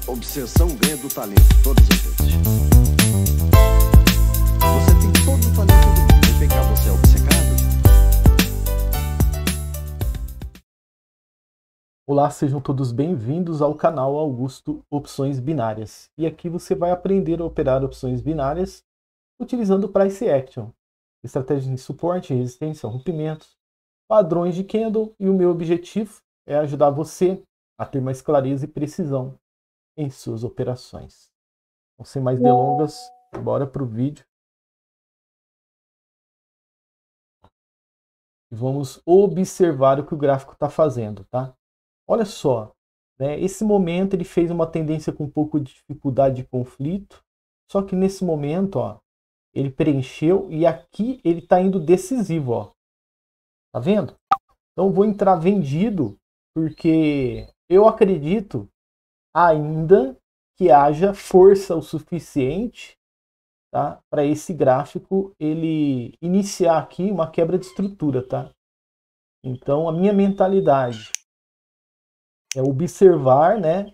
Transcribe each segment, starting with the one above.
Obsessão ganha do talento, todas as vezes. Você tem todo o talento do mundo. Vem cá, você é obcecado? Olá, sejam todos bem-vindos ao canal Augusto Opções Binárias. E aqui você vai aprender a operar opções binárias utilizando Price Action, estratégias de suporte, resistência, rompimentos, padrões de candle, e o meu objetivo é ajudar você a ter mais clareza e precisão em suas operações. Então, sem mais delongas, bora para o vídeo. E vamos observar o que o gráfico está fazendo, tá? Olha só, né? Esse momento ele fez uma tendência com um pouco de dificuldade de conflito, só que nesse momento, ó, ele preencheu e aqui ele está indo decisivo, ó. Tá vendo? Então eu vou entrar vendido porque eu acredito ainda que haja força o suficiente, tá, para esse gráfico ele iniciar aqui uma quebra de estrutura, tá? Então a minha mentalidade é observar, né,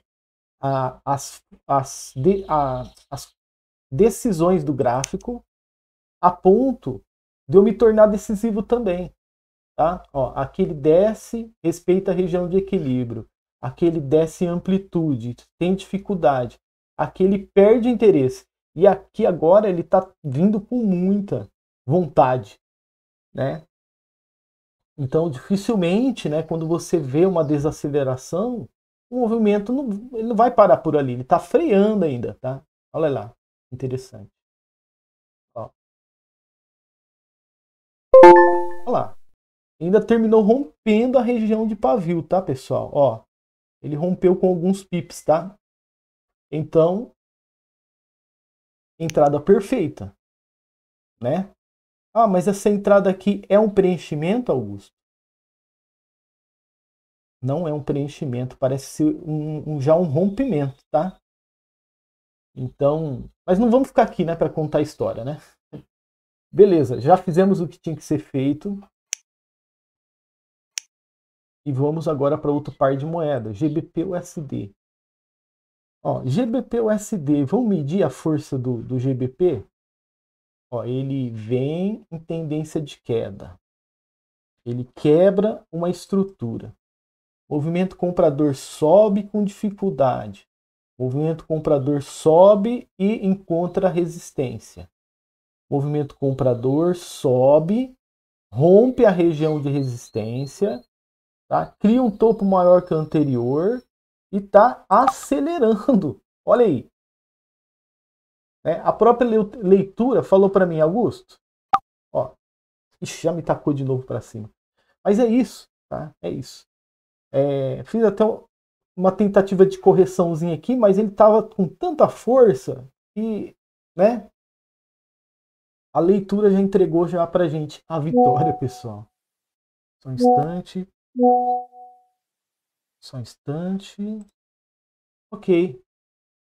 as decisões do gráfico a ponto de eu me tornar decisivo também, tá? Ó, aqui ele desce, respeita a região de equilíbrio. Aqui ele desce em amplitude, tem dificuldade. Aqui ele perde interesse. E aqui agora ele está vindo com muita vontade, né? Então dificilmente, né, quando você vê uma desaceleração, o movimento ele não vai parar por ali, ele está freando ainda, tá? Olha lá, interessante. Ó. Olha lá, ainda terminou rompendo a região de pavio, tá, pessoal? Ó, ele rompeu com alguns pips, tá? Então, entrada perfeita, né? Ah, mas essa entrada aqui é um preenchimento, Augusto? Não é um preenchimento, parece ser já um rompimento, tá? Então, mas não vamos ficar aqui, né, para contar a história, né? Beleza, já fizemos o que tinha que ser feito. E vamos agora para outro par de moeda, GBP-USD. Ó, GBP-USD, vamos medir a força do GBP? Ó, ele vem em tendência de queda. Ele quebra uma estrutura. Movimento comprador sobe com dificuldade. Movimento comprador sobe e encontra resistência. Movimento comprador sobe, rompe a região de resistência, tá? Cria um topo maior que o anterior e está acelerando. Olha aí. A própria leitura falou para mim, Augusto, ó, ixi, já me tacou de novo para cima. Mas é isso, tá? É isso. Fiz até uma tentativa de correçãozinha aqui, mas ele estava com tanta força que, né? A leitura já entregou já pra gente a vitória, pessoal. Só um instante. Só um instante. Ok.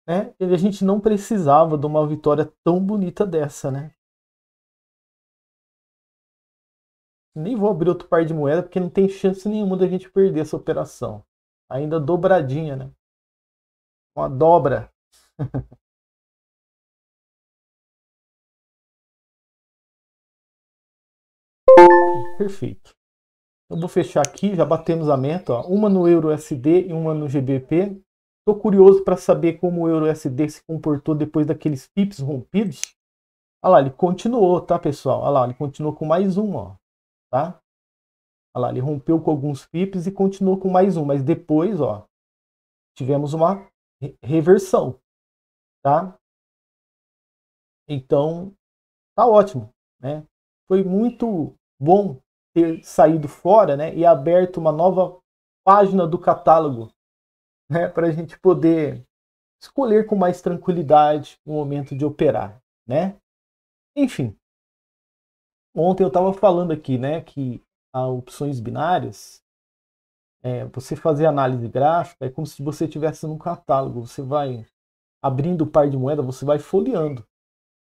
A gente não precisava de uma vitória tão bonita dessa, né? Nem vou abrir outro par de moeda, porque não tem chance nenhuma da gente perder essa operação. Ainda dobradinha, né? Uma dobra. Perfeito. Eu vou fechar aqui, já batemos a meta. Ó. Uma no EURUSD e uma no GBP. Estou curioso para saber como o EURUSD se comportou depois daqueles pips rompidos. Olha lá, ele continuou, tá, pessoal? Olha lá, ele continuou com mais um, ó, tá? Olha lá, ele rompeu com alguns pips e continuou com mais um, mas depois, ó, tivemos uma reversão, tá? Então, tá ótimo, né? Foi muito bom ter saído fora, né, e aberto uma nova página do catálogo, né, para a gente poder escolher com mais tranquilidade o momento de operar, né? Enfim, ontem eu estava falando aqui, né, que as opções binárias, você fazer análise gráfica é como se você estivesse num catálogo, você vai abrindo o par de moeda, você vai folheando,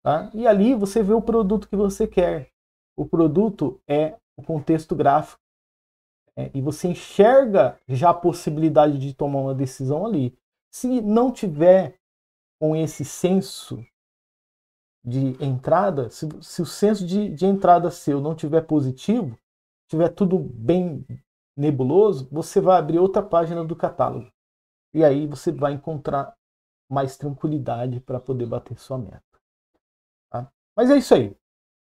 tá? E ali você vê o produto que você quer. O produto é o contexto gráfico. E você enxerga já a possibilidade de tomar uma decisão ali. Se não tiver com esse senso de entrada, se o senso de entrada seu não tiver positivo, tiver tudo bem nebuloso, você vai abrir outra página do catálogo. E aí você vai encontrar mais tranquilidade para poder bater sua meta. Tá? Mas é isso aí.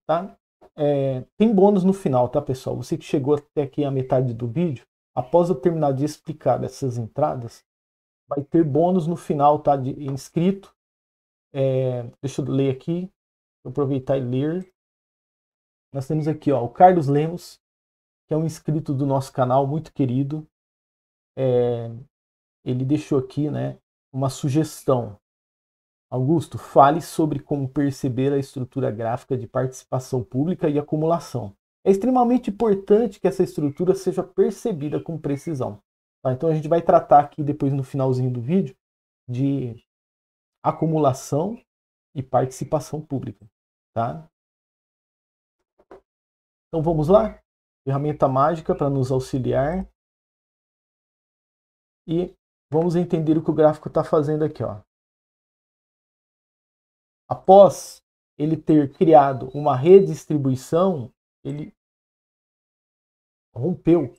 Tá? Tem bônus no final, tá, pessoal? Você que chegou até aqui a metade do vídeo, após eu terminar de explicar essas entradas, vai ter bônus no final, tá? De inscrito. Deixa eu ler aqui. Vou aproveitar e ler. Nós temos aqui, ó, o Carlos Lemos, que é um inscrito do nosso canal, muito querido. Ele deixou aqui, né, uma sugestão. Augusto, fale sobre como perceber a estrutura gráfica de participação pública e acumulação. É extremamente importante que essa estrutura seja percebida com precisão. Tá? Então a gente vai tratar aqui depois no finalzinho do vídeo de acumulação e participação pública. Tá? Então vamos lá? Ferramenta mágica para nos auxiliar. E vamos entender o que o gráfico está fazendo aqui. Ó. Após ele ter criado uma redistribuição, ele rompeu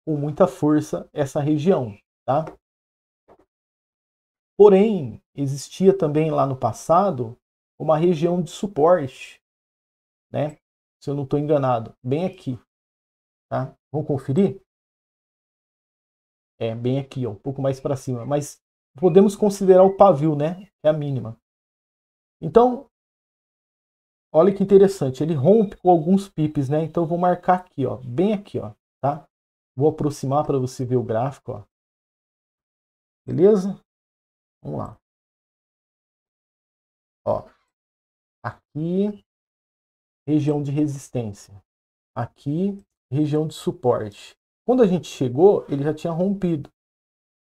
com muita força essa região. Tá? Porém, existia também lá no passado uma região de suporte, né? Se eu não estou enganado, bem aqui. Tá? Vamos conferir? Bem aqui, ó, um pouco mais para cima. Mas podemos considerar o pavio, né? É a mínima. Então, olha que interessante. Ele rompe com alguns pips, né? Então, eu vou marcar aqui, ó, bem aqui, ó, tá? Vou aproximar para você ver o gráfico, ó. Beleza? Vamos lá. Ó, aqui, região de resistência. Aqui, região de suporte. Quando a gente chegou, ele já tinha rompido,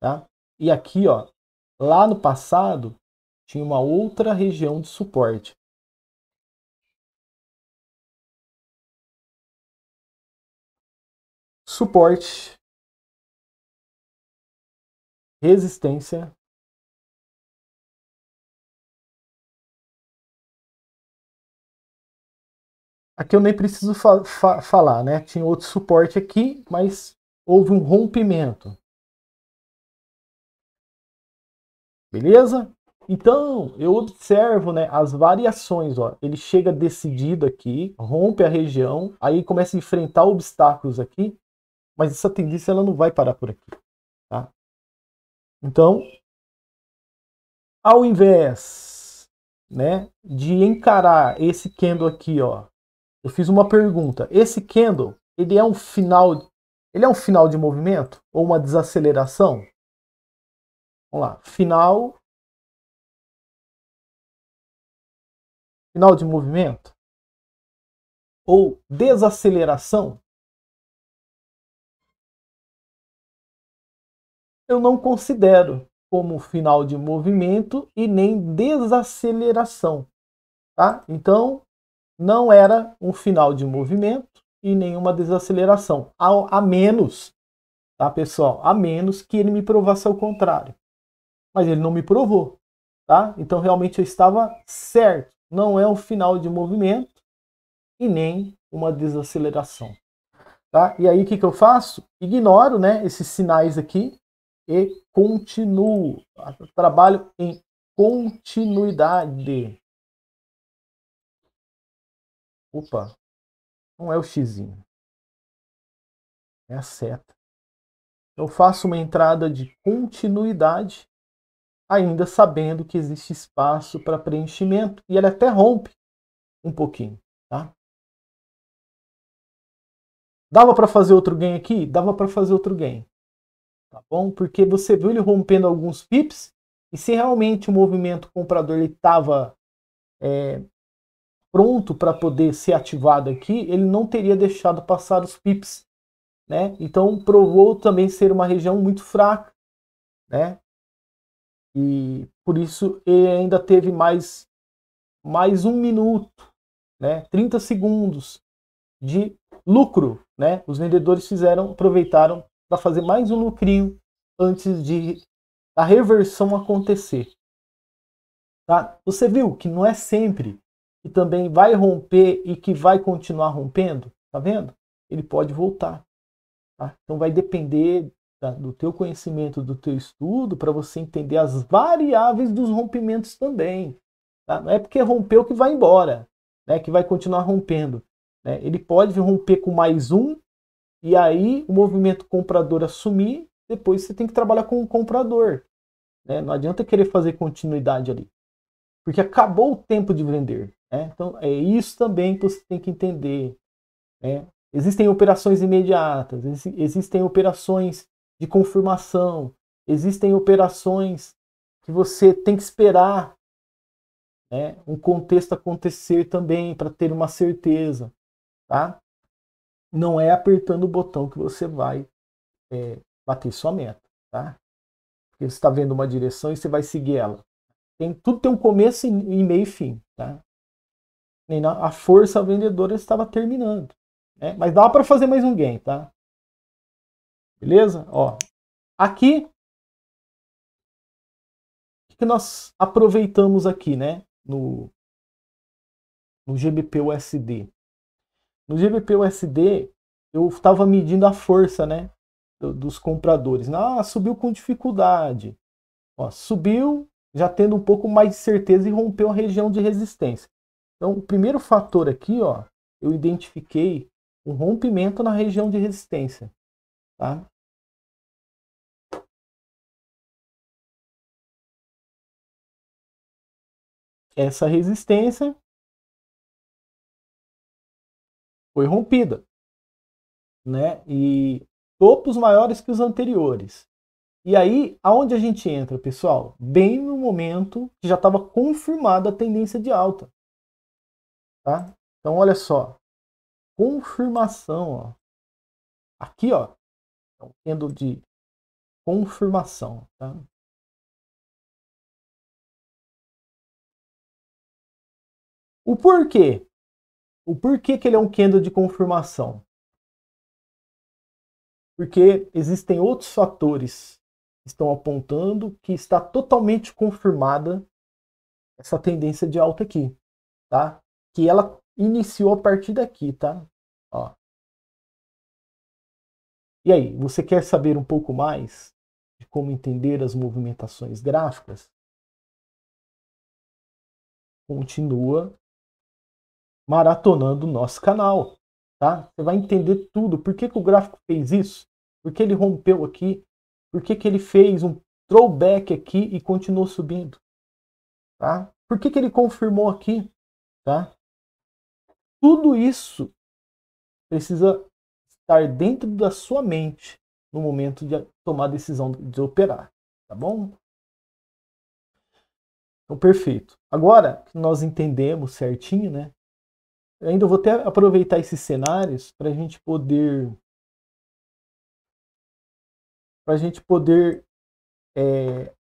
tá? E aqui, ó, lá no passado, tinha uma outra região de suporte. Suporte, resistência, aqui eu nem preciso falar, né? Tinha outro suporte aqui, mas houve um rompimento. Beleza? Então, eu observo, né, as variações. Ó. Ele chega decidido aqui, rompe a região, aí começa a enfrentar obstáculos aqui, mas essa tendência ela não vai parar por aqui. Tá? Então, ao invés, né, de encarar esse candle aqui, ó, eu fiz uma pergunta. Esse candle, ele é um final de movimento ou uma desaceleração? Vamos lá, final de movimento ou desaceleração? Eu não considero como final de movimento e nem desaceleração, tá? Então, não era um final de movimento e nenhuma desaceleração, a menos, tá, pessoal? A menos que ele me provasse ao contrário. Mas ele não me provou, tá? Então, realmente eu estava certo. Não é um final de movimento e nem uma desaceleração, tá? E aí, o que eu faço? Ignoro, né, esses sinais aqui e continuo. Trabalho em continuidade. Opa, não é o xizinho, é a seta. Eu faço uma entrada de continuidade, ainda sabendo que existe espaço para preenchimento, e ele até rompe um pouquinho, tá? Dava para fazer outro gain aqui? Dava para fazer outro gain, tá bom? Porque você viu ele rompendo alguns pips, e se realmente o movimento comprador estava pronto para poder ser ativado aqui, ele não teria deixado passar os pips, né? Então provou também ser uma região muito fraca, né? E por isso ele ainda teve mais um minuto, né? 30 segundos de lucro, né? Os vendedores aproveitaram para fazer mais um lucrinho antes de da reversão acontecer. Tá? Você viu que não é sempre que também vai romper e que vai continuar rompendo? Tá vendo? Ele pode voltar. Tá? Então vai depender do teu conhecimento, do teu estudo, para você entender as variáveis dos rompimentos também. Tá? Não é porque rompeu que vai embora, né, que vai continuar rompendo. Né? Ele pode romper com mais um, e aí o movimento comprador assumir, depois você tem que trabalhar com o comprador. Né? Não adianta querer fazer continuidade ali, porque acabou o tempo de vender. Né? Então é isso também que você tem que entender. Né? Existem operações imediatas, existem operações de confirmação, existem operações que você tem que esperar, né, um contexto acontecer também para ter uma certeza. Tá? Não é apertando o botão que você vai bater sua meta. Tá? Porque você está vendo uma direção e você vai seguir ela. Tudo tem um começo e meio e fim. Tá? A força vendedora estava terminando. Né? Mas dá para fazer mais um game, tá? Beleza? Ó, aqui, o que nós aproveitamos aqui, né? No GBP-USD. No GBP-USD, eu estava medindo a força, né? Dos compradores. Subiu com dificuldade. Ó, subiu, já tendo um pouco mais de certeza e rompeu a região de resistência. Então, o primeiro fator aqui, ó, eu identifiquei um rompimento na região de resistência. Tá? Essa resistência foi rompida, né? E topos maiores que os anteriores. E aí, aonde a gente entra, pessoal? Bem no momento que já estava confirmada a tendência de alta. Tá? Então, olha só. Confirmação, ó. Aqui, ó, tendo de confirmação, tá? O porquê? O porquê que ele é um candle de confirmação? Porque existem outros fatores que estão apontando que está totalmente confirmada essa tendência de alta aqui, tá? Que ela iniciou a partir daqui, tá? Ó. E aí, você quer saber um pouco mais de como entender as movimentações gráficas? Continua maratonando o nosso canal, tá? Você vai entender tudo. Por que o gráfico fez isso? Por que ele rompeu aqui? Por que ele fez um throwback aqui e continuou subindo? Tá? Por que ele confirmou aqui? Tá? Tudo isso precisa estar dentro da sua mente no momento de tomar a decisão de operar. Tá bom? Então, perfeito. Agora que nós entendemos certinho, né? Eu ainda vou até aproveitar esses cenários para a gente poder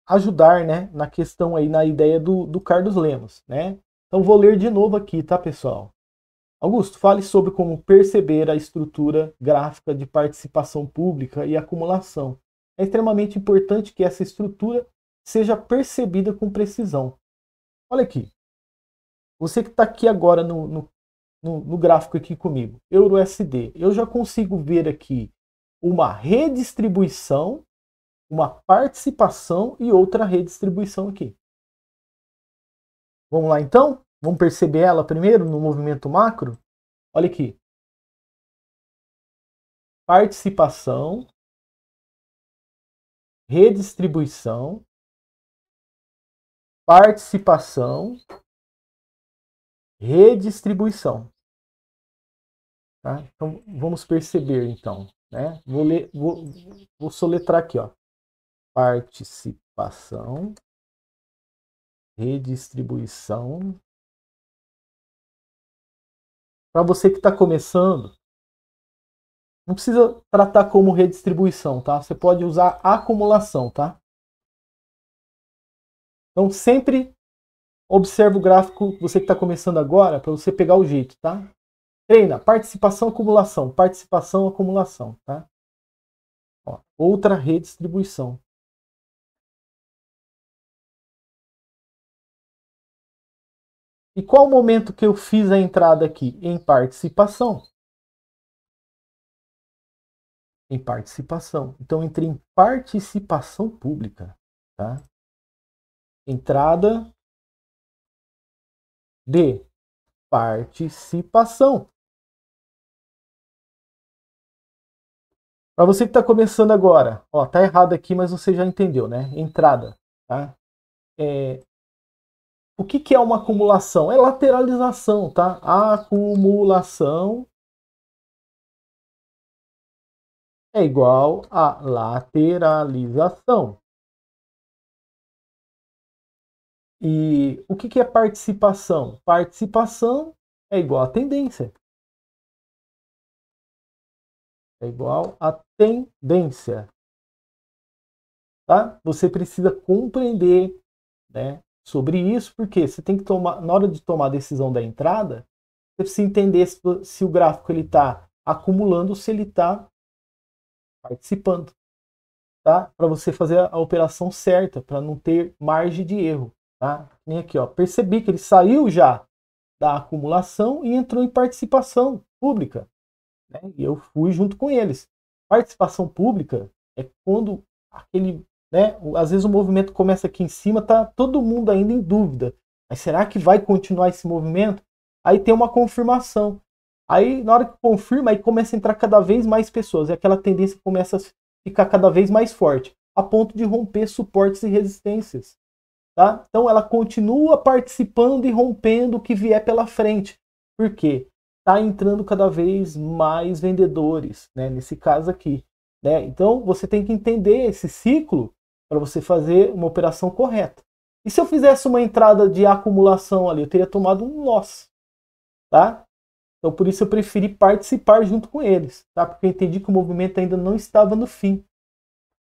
ajudar, né, na questão aí, na ideia do Carlos Lemos, né? Então vou ler de novo aqui, tá, pessoal? Augusto, fale sobre como perceber a estrutura gráfica de participação pública e acumulação. É extremamente importante que essa estrutura seja percebida com precisão. Olha aqui. Você que está aqui agora no gráfico aqui comigo, EURUSD, eu já consigo ver aqui uma redistribuição, uma participação e outra redistribuição aqui. Vamos lá então? Vamos perceber ela primeiro no movimento macro? Olha aqui. Participação, redistribuição, participação, redistribuição. Tá? Então vamos perceber então. Né? Vou soletrar aqui, ó. Participação, redistribuição. Para você que está começando, não precisa tratar como redistribuição, tá? Você pode usar acumulação, tá? Então sempre observe o gráfico, você que está começando agora, para você pegar o jeito, tá? Treina, participação, acumulação, tá? Ó, outra redistribuição. E qual o momento que eu fiz a entrada aqui? Em participação. Em participação. Então, entrei em participação pública. Tá? Entrada de participação. Para você que está começando agora, ó, tá errado aqui, mas você já entendeu, né? Entrada, tá? O que é uma acumulação? É lateralização, tá? A acumulação é igual a lateralização. E o que é participação? Participação é igual a tendência. É igual a tendência. Tá? Você precisa compreender, né, sobre isso, porque você tem que tomar, na hora de tomar a decisão da entrada, você precisa entender se o gráfico está acumulando ou se ele está participando. Tá? Para você fazer a operação certa, para não ter margem de erro. Tá? Nem aqui, ó. Percebi que ele saiu já da acumulação e entrou em participação pública. Né? E eu fui junto com eles. Participação pública é quando aquele, né, às vezes o movimento começa aqui em cima, tá todo mundo ainda em dúvida. Mas será que vai continuar esse movimento? Aí tem uma confirmação. Aí na hora que confirma, aí começa a entrar cada vez mais pessoas. E aquela tendência começa a ficar cada vez mais forte, a ponto de romper suportes e resistências. Tá? Então ela continua participando e rompendo o que vier pela frente. Por quê? Está entrando cada vez mais vendedores, né? Nesse caso aqui. Né? Então você tem que entender esse ciclo para você fazer uma operação correta. E se eu fizesse uma entrada de acumulação ali, eu teria tomado um loss. Tá? Então por isso eu preferi participar junto com eles. Tá? Porque eu entendi que o movimento ainda não estava no fim.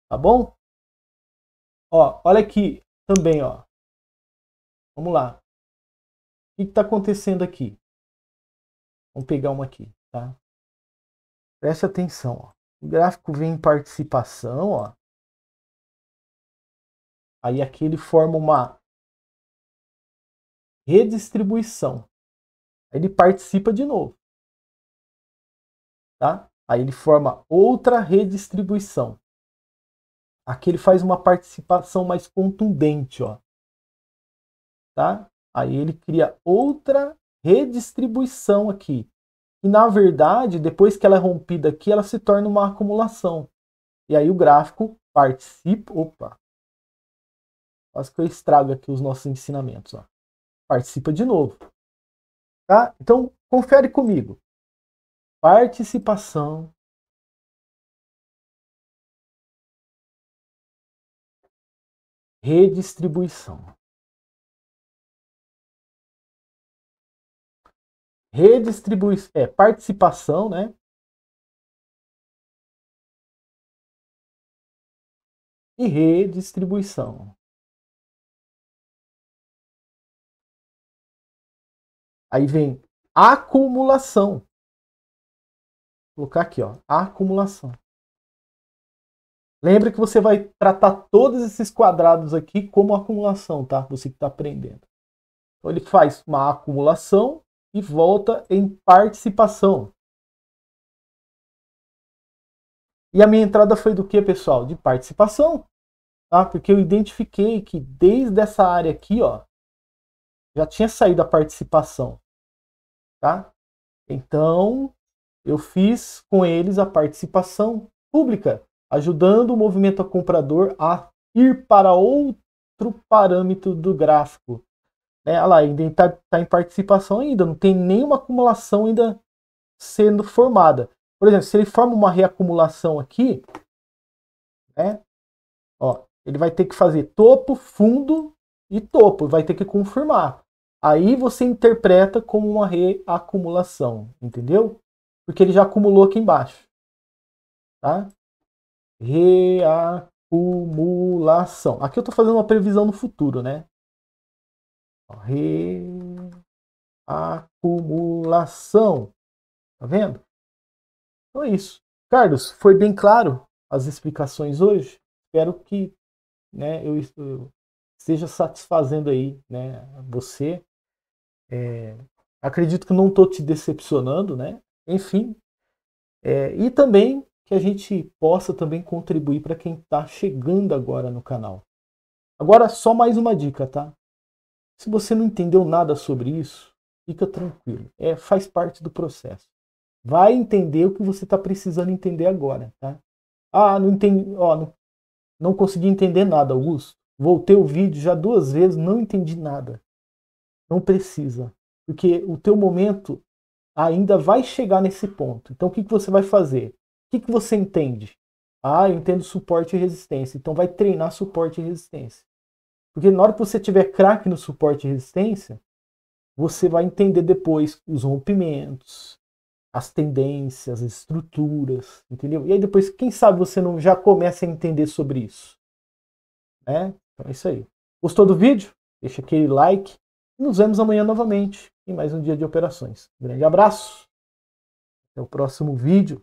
Tá bom? Ó, olha aqui também, ó. Vamos lá. O que está acontecendo aqui? Vamos pegar uma aqui, tá? Preste atenção, ó. O gráfico vem em participação, ó. Aí aqui ele forma uma redistribuição. Aí ele participa de novo, tá? Aí ele forma outra redistribuição. Aqui ele faz uma participação mais contundente, ó. Tá? Aí ele cria outra redistribuição aqui. E na verdade, depois que ela é rompida aqui, ela se torna uma acumulação. E aí o gráfico participa. Opa! Quase que eu estrago aqui os nossos ensinamentos. Ó. Participa de novo. Tá? Então, confere comigo. Participação. Redistribuição. Redistribuição é participação, né? E redistribuição. Aí vem acumulação. Vou colocar aqui, ó, acumulação. Lembra que você vai tratar todos esses quadrados aqui como acumulação, tá? Você que está aprendendo. Então ele faz uma acumulação e volta em participação. E a minha entrada foi do que, pessoal? De participação. Tá? Porque eu identifiquei que desde essa área aqui, ó, já tinha saído a participação. Tá? Então, eu fiz com eles a participação pública, ajudando o movimento comprador a ir para outro parâmetro do gráfico. Né? Olha lá, ainda está em participação ainda, não tem nenhuma acumulação ainda sendo formada. Por exemplo, se ele forma uma reacumulação aqui, né? Ó, ele vai ter que fazer topo, fundo e topo, vai ter que confirmar. Aí você interpreta como uma reacumulação, entendeu? Porque ele já acumulou aqui embaixo. Tá? Reacumulação. Aqui eu estou fazendo uma previsão no futuro, né? Reacumulação. Tá vendo? Então é isso. Carlos, foi bem claro as explicações hoje? Espero que, né, eu esteja satisfazendo aí, né, você. Acredito que não estou te decepcionando, né? Enfim, e também que a gente possa também contribuir para quem está chegando agora no canal. Agora, só mais uma dica, tá? Se você não entendeu nada sobre isso, fica tranquilo. Faz parte do processo. Vai entender o que você está precisando entender agora, tá? Ah, não entendi, ó, não consegui entender nada, Augusto. Voltei o vídeo já 2 vezes, não entendi nada. Não precisa, porque o teu momento ainda vai chegar nesse ponto. Então o que você vai fazer? O que você entende? Ah, eu entendo suporte e resistência. Então vai treinar suporte e resistência. Porque na hora que você tiver craque no suporte e resistência, você vai entender depois os rompimentos, as tendências, as estruturas, entendeu? E aí depois, quem sabe você não já começa a entender sobre isso, né? Então é isso aí. Gostou do vídeo? Deixa aquele like e nos vemos amanhã novamente em mais um dia de operações. Um grande abraço, até o próximo vídeo.